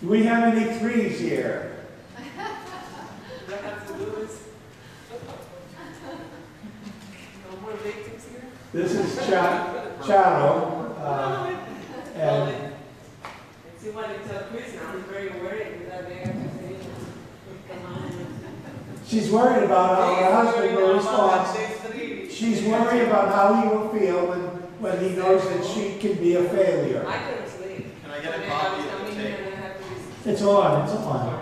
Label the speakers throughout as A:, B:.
A: Do we have any threes here?
B: Do I have to do this? No more victims here?
A: This is Charo. And
B: See what I tell Chris now, he's very worried with that day.
A: she's worried about how her husband will respond. She's worried about how he will feel when he knows that she can be a failure.
B: I couldn't sleep.
C: Can I get a copy of the tape?
A: It's on, it's on.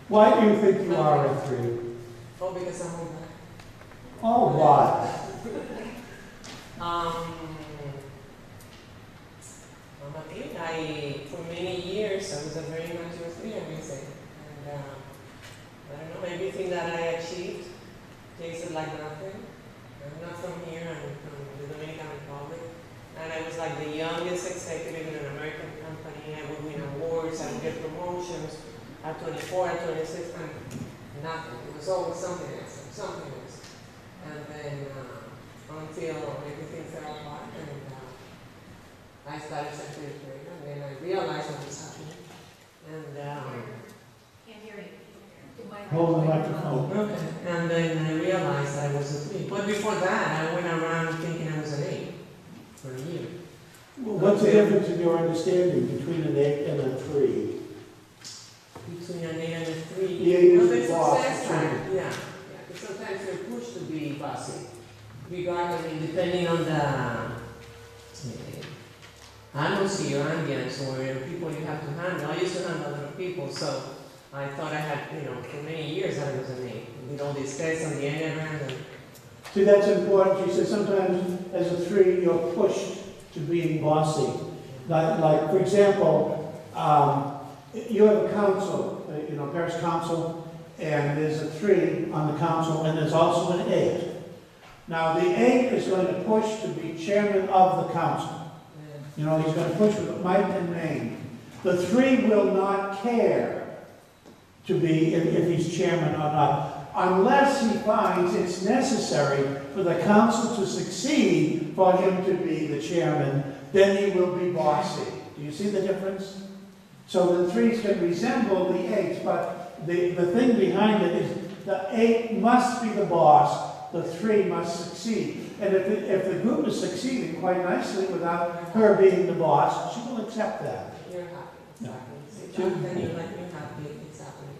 A: Why do you think you are a 3?
B: Oh, because I'm with that.
A: Oh, what?
B: I think for many years, I was a very mature 3, I may say. And I don't know, everything that I achieved tasted like nothing. I'm not from here, I'm from the Dominican Republic. And I was like the youngest executive in an American company. I would win awards, I would get promotions at 24, at 26, and nothing. It was always something else, something else. And then until everything fell apart, and I started secretary of trade, and then I realized what was happening. And
D: Can't hear you.
A: Hold the microphone.
B: okay. And then I realized I was a 3. But before that, I went around thinking I was an 8 for a year.
A: Well, what's the difference in your understanding between an 8 and a 3?
B: Between an 8 and a 3.
A: The 8 is
B: there's
A: the boss.
B: success factor. Yeah. Because sometimes you're pushed to be bossy, regardless, depending on the atmosphere, your ambience, or people you have to handle. I used to handle a lot of people, so I thought I had, for many years I was an 8. With all these tests on the Enneagram. And
A: See, that's important. She said sometimes as a 3, you're pushed to being bossy. Like for example, you have a council, parish council, and there's a 3 on the council, and there's also an 8. Now, the 8 is going to push to be chairman of the council. He's going to push with might and main. The 3 will not care to be, if he's chairman or not, unless he finds it's necessary for the council to succeed for him to be the chairman, then he will be bossy. Do you see the difference? So the 3s can resemble the 8s, but the thing behind it is the 8 must be the boss, the 3 must succeed. And if the group is succeeding quite nicely without her being the boss, she will accept that.
B: you're happy. Exactly. So then you're like, you're happy, it's happening.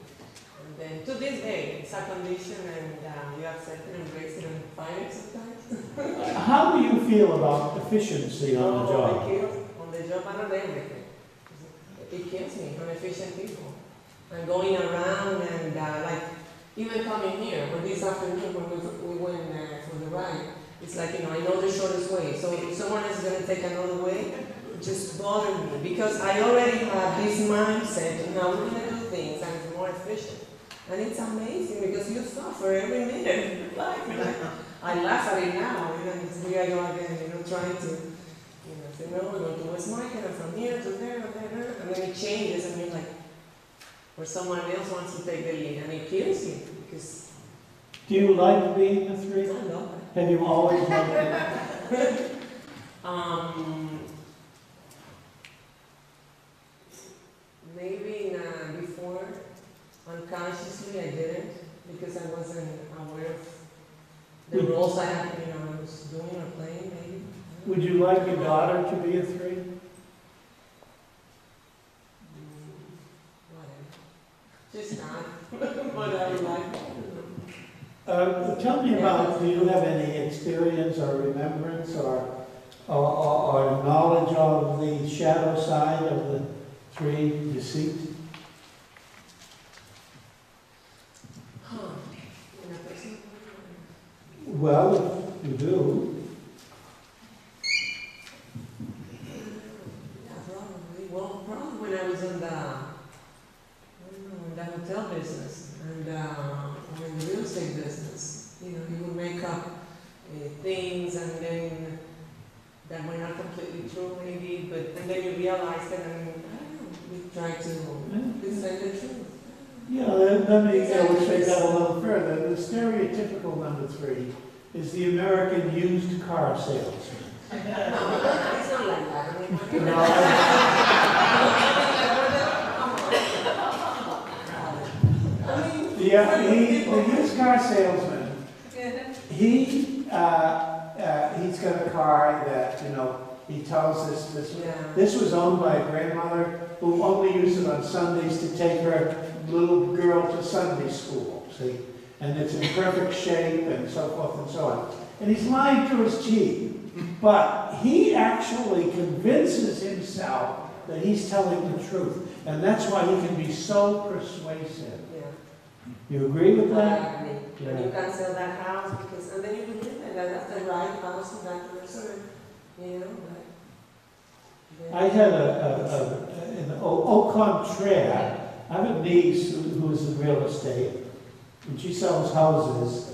B: And then to this day, it's a condition, and you accept it, embrace it, and fight it sometimes.
A: How do you feel about efficiency on the job?
B: On the job, I don't everything. It kills me, inefficient people. And going around and even coming here, or this afternoon when we went for the ride, it's like, I know the shortest way. So if someone else is going to take another way, it just bothers me. Because I already have this mindset of how we're going to do things and it's more efficient. And it's amazing because you suffer every minute of life. I laugh at it now, it's here I go again, trying to, say, no, we're going to West Market, and from here to there, and then it changes, and you're like, or someone else wants to take the lead, and it kills you, because...
A: Do you like being a 3?
B: I love it.
A: Have you always liked it?
B: Maybe before, unconsciously I didn't, because I wasn't aware of the roles I had, I was doing or playing, maybe.
A: Would you like your daughter to be a 3?
B: Whatever. Just not, but I would like it.
A: Tell me about, do you have any experience or remembrance or knowledge of the shadow side of the 3 deceit? Well, if you do.
B: Yeah, probably. Well, probably when I was in the hotel business and or in the real estate business, you would make up things and then that were not completely true, maybe, and then you realize that, and I don't know, we try to defend the truth.
A: Yeah, let me illustrate that a little further. The stereotypical number 3 is the American used car salesman.
B: it's not like that. I mean,
A: You know, yeah, the used car salesman, he's got a car that, you know, he tells us this was owned by a grandmother who only used it on Sundays to take her little girl to Sunday school, see? And it's in perfect shape and so forth and so on. And he's lying through his teeth. But he actually convinces himself that he's telling the truth. And that's why he can be so persuasive.
B: Yeah.
A: You agree with that?
B: I agree.
A: Yeah.
B: And you can sell that house because, and then you can live in that. That's the right house for that person. You know, but
A: I had an au contraire. I have a niece who's in real estate, and she sells houses,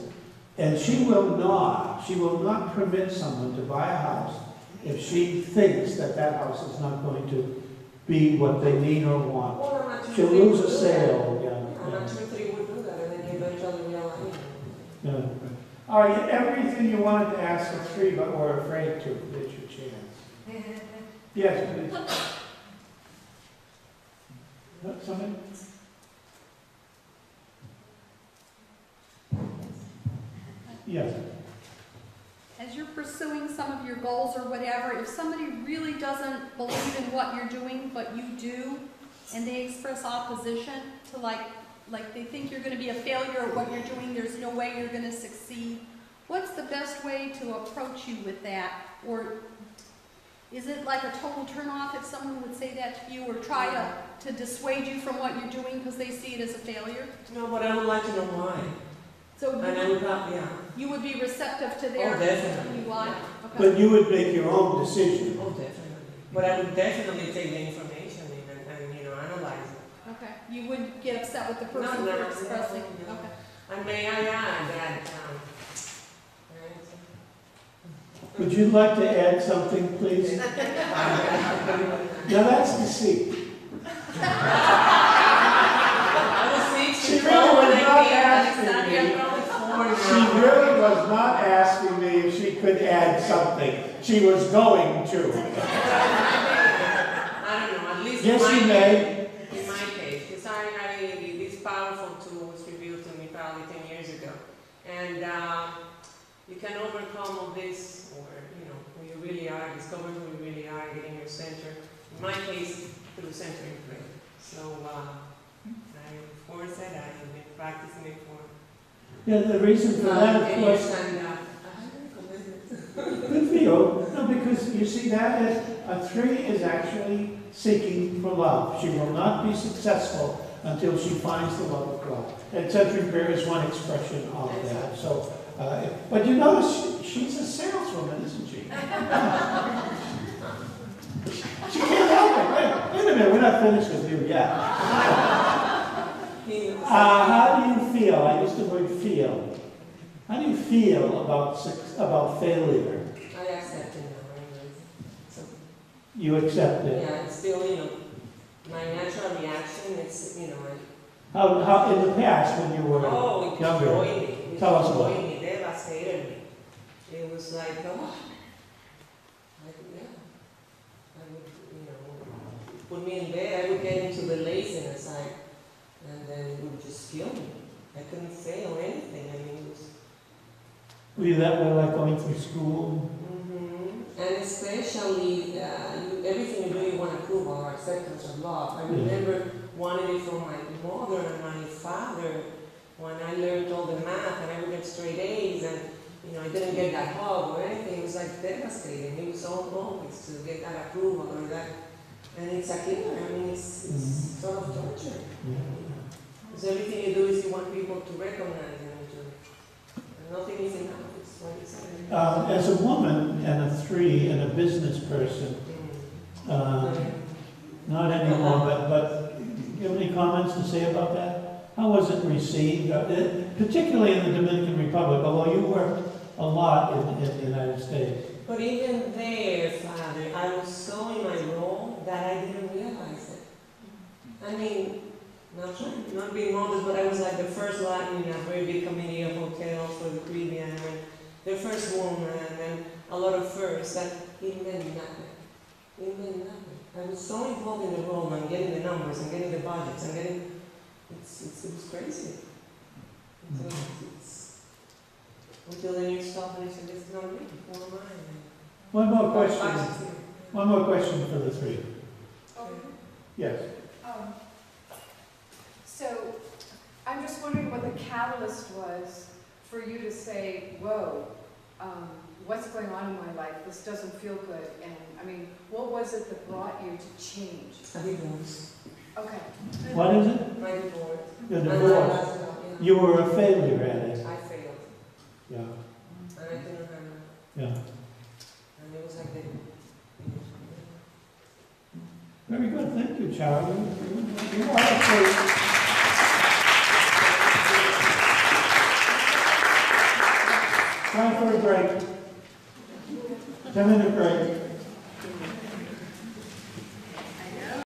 A: and she will not permit someone to buy a house if she thinks that that house is not going to be what they need or want.
B: well, I'm not sure
A: She'll
B: three
A: lose
B: would
A: a
B: do
A: sale.
B: that. I'm not sure three would do that, and then you eventually realize.
A: Yeah. All right, everything you wanted to ask for 3, but were afraid to. It's your chance. Yes, please. Somebody? Yes.
C: As you're pursuing some of your goals or whatever, if somebody really doesn't believe in what you're doing, but you do, and they express opposition to like they think you're going to be a failure at what you're doing, there's no way you're going to succeed, what's the best way to approach you with that? Or is it like a total turnoff if someone would say that to you, or try to dissuade you from what you're doing because they see it as a failure?
B: No, but I would like to know why.
C: So
B: And I would have,
C: you would be receptive to their
B: definitely.
C: why?
B: Yeah.
C: Okay.
A: But you would make your own decision.
B: Oh, definitely. But I would definitely take the information and you know, analyze it.
C: Okay. You wouldn't get upset with the person
B: No,
C: for expressing.
B: no.
C: Okay.
B: And may I add that,
A: Would you like to add something, please? Now that's deceit. She really was not asking me. She really was not asking me if she could add something. She was going to.
B: I don't know, at least
A: Yes, you may.
B: in my case, because this powerful tool was revealed to me probably 10 years ago. And you can overcome all this, or, you know, who you really are, discover who you really are, getting your center. In my case, through centering prayer. So, of course, that I've been practicing it for
A: Yeah, the reason for that, of
B: 10
A: course,
B: years, and
A: good for you. No, because you see that as a 3 is actually seeking for love. She will not be successful until she finds the love of God. And centering prayer is one expression of that. So, but you notice she's a saleswoman, isn't she? She can't help it. Wait a minute, we're not finished with you yet. How do you feel? I use the word feel. How do you feel about failure?
B: I accept it now, anyways. So,
A: You accept it.
B: yeah, it's still, you know, my natural reaction is, you know,
A: How in the past when you were
B: it
A: younger?
B: destroyed me. It
A: Tell us about
B: destroyed me, devastated me. It was like, oh, I would, you know, put me in bed, I would get into the laziness side, and then it would just kill me. I couldn't fail anything. I mean, it was.
A: Were you that way, like going through school?
B: And especially, everything you do, you want approval or acceptance or love. I remember wanting it from my mother and my father when I learned all the math and I would get straight A's, and you know, I didn't get that hug or anything. It was like devastating. It was so always to get that approval or that, and it's a killer. I mean, it's sort of torture. Because everything you do is you want people to recognize and nothing is enough. It's what you say.
A: As a woman and a 3 and a business person, not anymore, but do you have any comments to say about that? How was it received, particularly in the Dominican Republic, although you worked a lot in the United States?
B: But even there, Father, I was so in my role that I didn't realize it. I mean, not being modest, but I was like the first Latin in a very big community of hotels for the Caribbean, and the first woman, and a lot of firsts. it meant nothing. It meant nothing. I was so involved in the role and getting the numbers and getting the budgets and getting, it was crazy. So it's, until the new stuff and I said, this is not me, who am I?
A: One more question.
B: Budgets here.
A: One more question for the three. Yes.
E: So, I'm just wondering what the catalyst was for you to say, whoa, what's going on in my life? This doesn't feel good. And, I mean, what was it that brought you to change?
B: A divorce.
E: Okay.
A: What is it?
B: My divorce.
A: The
B: And
A: divorce.
B: my last job, yeah.
A: You were a failure at it.
B: I failed.
A: Yeah.
B: And I didn't have enough.
A: Yeah.
B: And it was like the
A: Very good. Thank you, Charo. You are actually. Time for a break. 10-minute break.